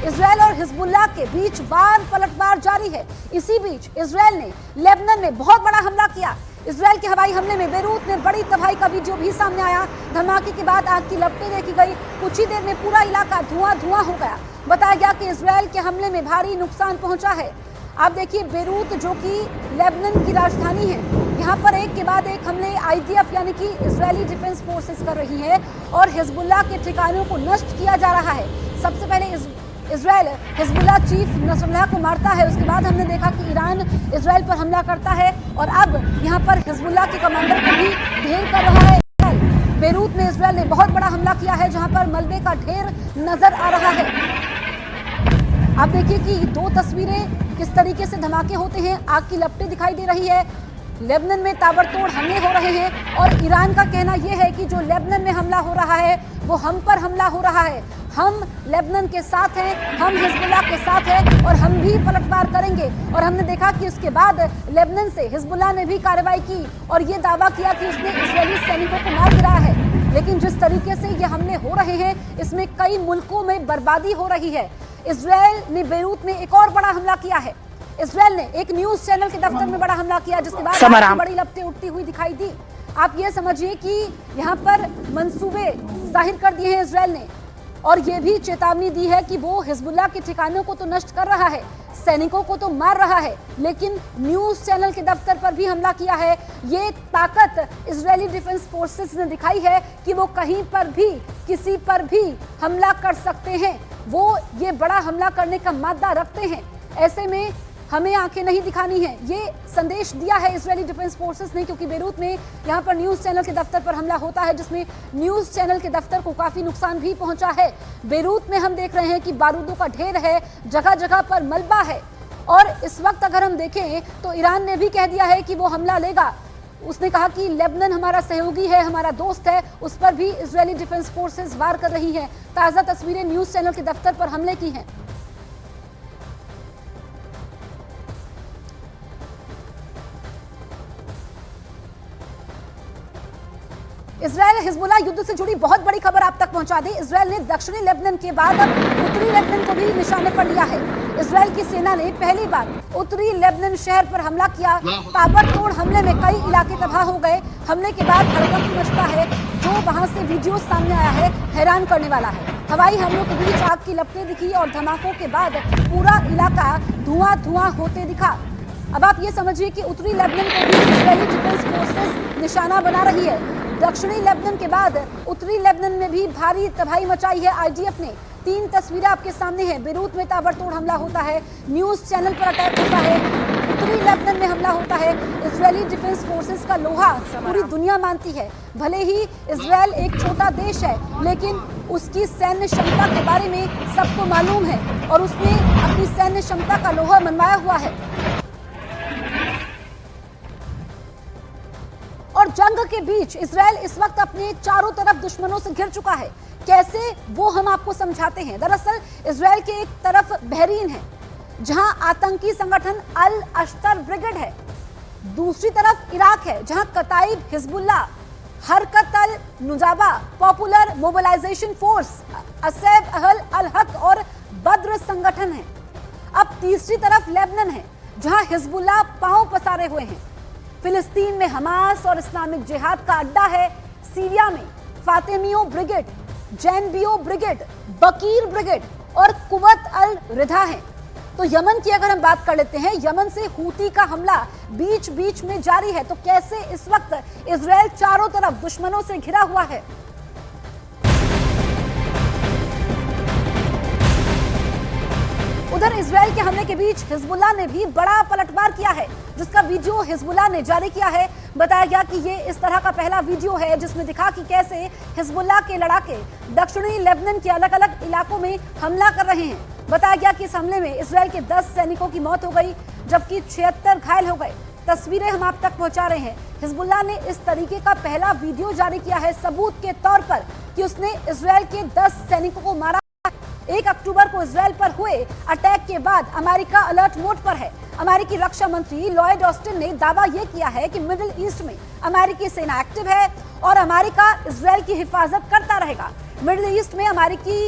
Israel और Hezbollah के बीच वार पलटवार जारी है। इसी बीच इजरायल ने लेबनान में बहुत बड़ा हमला किया। इजरायल के हवाई हमले में बेरूत में बड़ी तबाही का वीडियो भी सामने आया। धमाके के बाद आग की लपटें देखी गई। कुछ ही देर में पूरा इलाका धुआं हो गया। बताया गया कि इजरायल के हमले में भारी नुकसान पहुंचा है। आप देखिए, बेरूत जो कि लेबनान की राजधानी है, यहाँ पर एक के बाद एक हमले IDF यानी कि इजरायली डिफेंस फोर्सेस कर रही है और हिजबुल्लाह के ठिकानों को नष्ट किया जा रहा है। सबसे पहले इजरायल हिजबुल्लाह चीफ नसरुल्लाह को मारता है। उसके बाद हमने देखा कि ईरान इजरायल पर हमला करता है और अब यहाँ पर हिजबुल्लाह के कमांडर को भी ढेर कर रहा है। बेरूत में इजरायल ने बहुत बड़ा हमला किया है, जहाँ पर मलबे का ढेर नजर आ रहा है। आप देखिए कि दो तस्वीरें किस तरीके से धमाके होते हैं। आग की लपटें दिखाई दे रही है। लेबनान में ताबड़तोड़ हमले हो रहे हैं और ईरान का कहना यह है कि जो लेबनान में हमला हो रहा है वो हम पर हमला हो रहा है। हम लेबनान के साथ हैं, हम हिजबुल्लाह के साथ हैं और हम भी पलटवार करेंगे। और हमने देखा कि उसके बाद लेबनान से हिजबुल्लाह ने भी कार्रवाई की और ये दावा किया कि उसने इजरायली सैनिकों को मार गिराया है। लेकिन जिस तरीके से ये हमले हो रहे हैं, इसमें कई मुल्कों में बर्बादी हो रही है। इजरायल ने बेरूत में एक और बड़ा हमला किया है। इजरायल ने एक न्यूज चैनल के दफ्तर में बड़ा हमला किया, जिसके बाद बड़ी लपटें उठती हुई दिखाई दी। आप ये समझिए कि यहाँ पर मंसूबे जाहिर कर दिए हैं इजरायल ने और ये भी चेतावनी दी है कि वो हिजबुल्लाह के ठिकानों को तो नष्ट कर रहा है, सैनिकों को तो मार रहा है, लेकिन न्यूज चैनल के दफ्तर पर भी हमला किया है। ये ताकत इजरायली डिफेंस फोर्सेस ने दिखाई है कि वो कहीं पर भी किसी पर भी हमला कर सकते हैं। वो ये बड़ा हमला करने का मादा रखते हैं। ऐसे में हमें आंखें नहीं दिखानी है, ये संदेश दिया है इजरायली डिफेंस फोर्सेस ने, क्योंकि बेरूत में यहाँ पर न्यूज चैनल के दफ्तर पर हमला होता है, जिसमें न्यूज चैनल के दफ्तर को काफी नुकसान भी पहुंचा है। बेरूत में हम देख रहे हैं कि बारूदों का ढेर है, जगह जगह पर मलबा है। और इस वक्त अगर हम देखें तो ईरान ने भी कह दिया है कि वो हमला लेगा। उसने कहा कि लेबनान हमारा सहयोगी है, हमारा दोस्त है, उस पर भी इजरायली डिफेंस फोर्सेस वार कर रही है। ताजा तस्वीरें न्यूज चैनल के दफ्तर पर हमले की हैं। इजरायल हिजबुल्लाह युद्ध से जुड़ी बहुत बड़ी खबर आप तक पहुंचा दी। इजरायल ने दक्षिणी लेबनान के बाद अब उत्तरी लेबनान को भी निशाने पर लिया है। इजरायल की सेना ने पहली बार उत्तरी लेबनान शहर पर हमला किया। ताबड़तोड़ हमले में कई इलाके तबाह हो गए। हमले के बाद हड़कंप मचता है। जो वहां से वीडियो सामने आया है, हैरान करने वाला है। हवाई हमलों के बीच आग की लपटें दिखी और धमाकों के बाद पूरा इलाका धुआं होते दिखा। अब आप ये समझिए कि उत्तरी लेबनान को भी इजरायली डिफेंस फोर्सेस निशाना बना रही है। दक्षिणी लेबनान के बाद उत्तरी लेबनान में भी भारी तबाही मचाई है IDF ने। 3 तस्वीरें आपके सामने हैं। बेरूत में ताबड़तोड़ हमला होता है, न्यूज चैनल पर अटैक होता है, उत्तरी लेबनान में हमला होता है। इजरायली डिफेंस फोर्सेस का लोहा पूरी दुनिया मानती है। भले ही इजरायल एक छोटा देश है, लेकिन उसकी सैन्य क्षमता के बारे में सबको मालूम है और उसने अपनी सैन्य क्षमता का लोहा मनवाया हुआ है। और जंग के बीच इजरायल इस वक्त अपने चारों तरफ दुश्मनों से घिर चुका है। कैसे, वो हम आपको समझाते हैं। दरअसल इजरायल के एक तरफ बहरीन है, जहां आतंकी संगठन अल अश्तर ब्रिगेड है। दूसरी तरफ इराक है, जहां कताइब हिजबुल्लाह, हरकत अल नुजाबा, पॉपुलर मोबिलाइजेशन फोर्स, असैब अल हक और बद्र संगठन है। अब तीसरी तरफ लेबनान है, जहां हिजबुल्लाह पांव पसारे हुए हैं। फिलिस्तीन में हमास और इस्लामिक जिहाद का अड्डा है। सीरिया में फातिमियो ब्रिगेड, जैनबियो ब्रिगेड, बकीर ब्रिगेड और कुव्वत अल रिधा है। तो यमन की अगर हम बात कर लेते हैं, यमन से हूती का हमला बीच बीच में जारी है। तो कैसे इस वक्त इजरायल चारों तरफ दुश्मनों से घिरा हुआ है। उधर इजरायल के हमले के बीच हिजबुल्लाह ने भी बड़ा पलटवार किया है, जिसका वीडियो हिजबुल्लाह ने जारी किया है। बताया गया कि ये इस तरह का पहला वीडियो है जिसमें दिखा कि कैसे हिजबुल्लाह के लड़ाके दक्षिणी लेबनान के अलग अलग इलाकों में हमला कर रहे हैं। बताया गया कि इस हमले में इजरायल के 10 सैनिकों की मौत हो गई, जबकि 76 घायल हो गए। तस्वीरें हम आप तक पहुंचा रहे हैं। हिजबुल्लाह ने इस तरीके का पहला वीडियो जारी किया है सबूत के तौर पर कि उसने इजरायल के 10 सैनिकों को मारा। 1 अक्टूबर को इजरायल पर हुए अटैक के बाद अमेरिका अलर्ट मोड पर है। अमेरिकी रक्षा मंत्री लॉयड ऑस्टिन ने दावा यह किया है कि मिडिल ईस्ट में अमेरिकी सेना एक्टिव है और अमेरिका इजरायल की हिफाजत करता रहेगा। मिडिल ईस्ट में अमेरिकी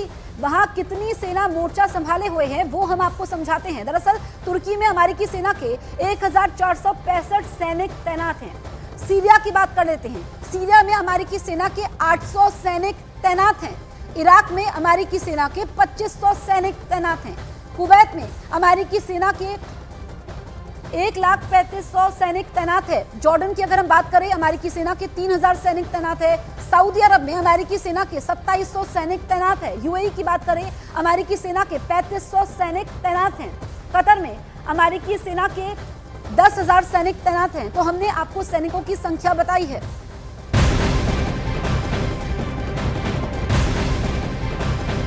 वहां कितनी सेना मोर्चा संभाले हुए हैं वो हम आपको समझाते हैं। दरअसल तुर्की में अमेरिकी सेना के 1465 सैनिक तैनात हैं। सीरिया की बात कर लेते हैं। सीरिया में अमेरिकी सेना के 800 सैनिक तैनात हैं। इराक में अमेरिकी सेना के 2500 सैनिक तैनात हैं। कुवैत में अमेरिकी सेना के 1,35,000 सैनिक तैनात है। जॉर्डन की अगर हम बात करें, अमेरिकी सेना के 3000 सैनिक तैनात है। सऊदी अरब में अमेरिकी सेना के 2700 सैनिक तैनात है। यूएई की बात करें, अमेरिकी सेना के 3500 सैनिक तैनात हैं। कतर में अमेरिकी सेना के 10,000 सैनिक तैनात हैं। तो हमने आपको सैनिकों की संख्या बताई है।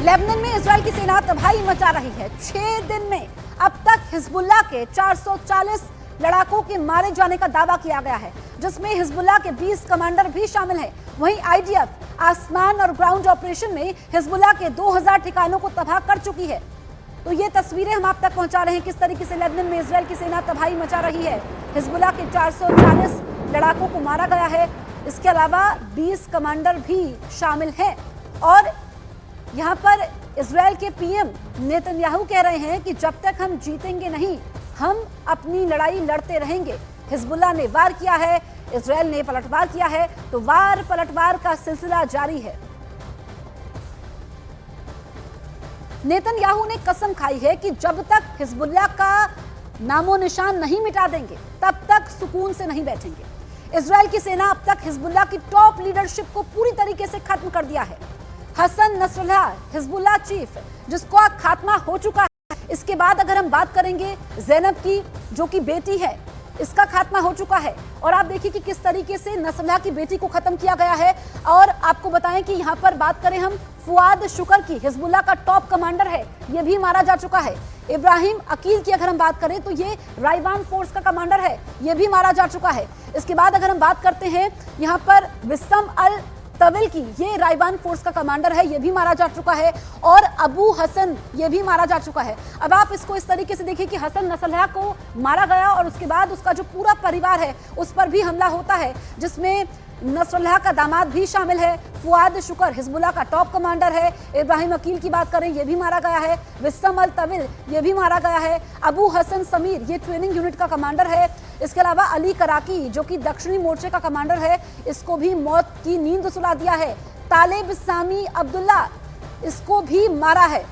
लेबनान में इजरायल की सेना तबाही मचा रही है। 6 दिन में अब तक हिजबुल्लाह के 440 लड़ाकों के मारे जाने का दावा किया गया है, जिसमें हिजबुल्लाह के 20 कमांडर भी शामिल हैं। वहीं आईडीएफ आसमान और ग्राउंड ऑपरेशन में हिजबुल्लाह के 2000 ठिकानों को तबाह कर चुकी है। तो ये तस्वीरें हम आप तक पहुंचा रहे हैं किस तरीके से लेबनान में इजरायल की सेना तबाही मचा रही है। हिजबुल्लाह के 440 लड़ाकों को मारा गया है। इसके अलावा 20 कमांडर भी शामिल हैं। और यहाँ पर इजरायल के पीएम नेतन्याहू कह रहे हैं कि जब तक हम जीतेंगे नहीं, हम अपनी लड़ाई लड़ते रहेंगे। हिजबुल्लाह ने वार किया है, इजरायल ने पलटवार किया है, तो वार पलटवार का सिलसिला जारी है। नेतन्याहू ने कसम खाई है कि जब तक हिजबुल्लाह का नामो निशान नहीं मिटा देंगे, तब तक सुकून से नहीं बैठेंगे। इजरायल की सेना अब तक हिजबुल्लाह की टॉप लीडरशिप को पूरी तरीके से खत्म कर दिया है। हसन नसरुल्लाह हिजबुल्लाह चीफ, जिसका खात्मा हो चुका है। इसके बाद अगर हम बात करेंगे ज़ैनब की, जो कि बेटी है, इसका खात्मा हो चुका है। और आप देखिए कि किस तरीके से नसरुल्लाह की बेटी को खत्म किया गया है। और आपको बताएं कि यहाँ पर बात करें हम फुआद शुक्र की, हिजबुल्लाह का टॉप कमांडर है, ये भी मारा जा चुका है। इब्राहिम अकील की अगर हम बात करें तो ये राइवान फोर्स का कमांडर है, ये भी मारा जा चुका है। इसके बाद अगर हम बात करते हैं यहाँ पर विस्सम अल तविल की, ये राइवान फोर्स का कमांडर है, ये भी मारा जा चुका है। और अबू हसन, ये भी मारा जा चुका है। अब आप इसको इस तरीके से देखिए कि हसन नसरुल्लाह को मारा गया और उसके बाद उसका जो पूरा परिवार है उस पर भी हमला होता है, जिसमें नसरुल्लाह का दामाद भी शामिल है। फुआद शुक्र हिजबुल्लाह का टॉप कमांडर है। इब्राहिम अकील की बात करें, ये भी मारा गया है। विस्सम अल तविल, ये भी मारा गया है। अबू हसन समीर, ये ट्रेनिंग यूनिट का कमांडर है। इसके अलावा अली कराकी, जो कि दक्षिणी मोर्चे का कमांडर है, इसको भी मौत की नींद सुला दिया है। तालिब सामी अब्दुल्ला, इसको भी मारा है।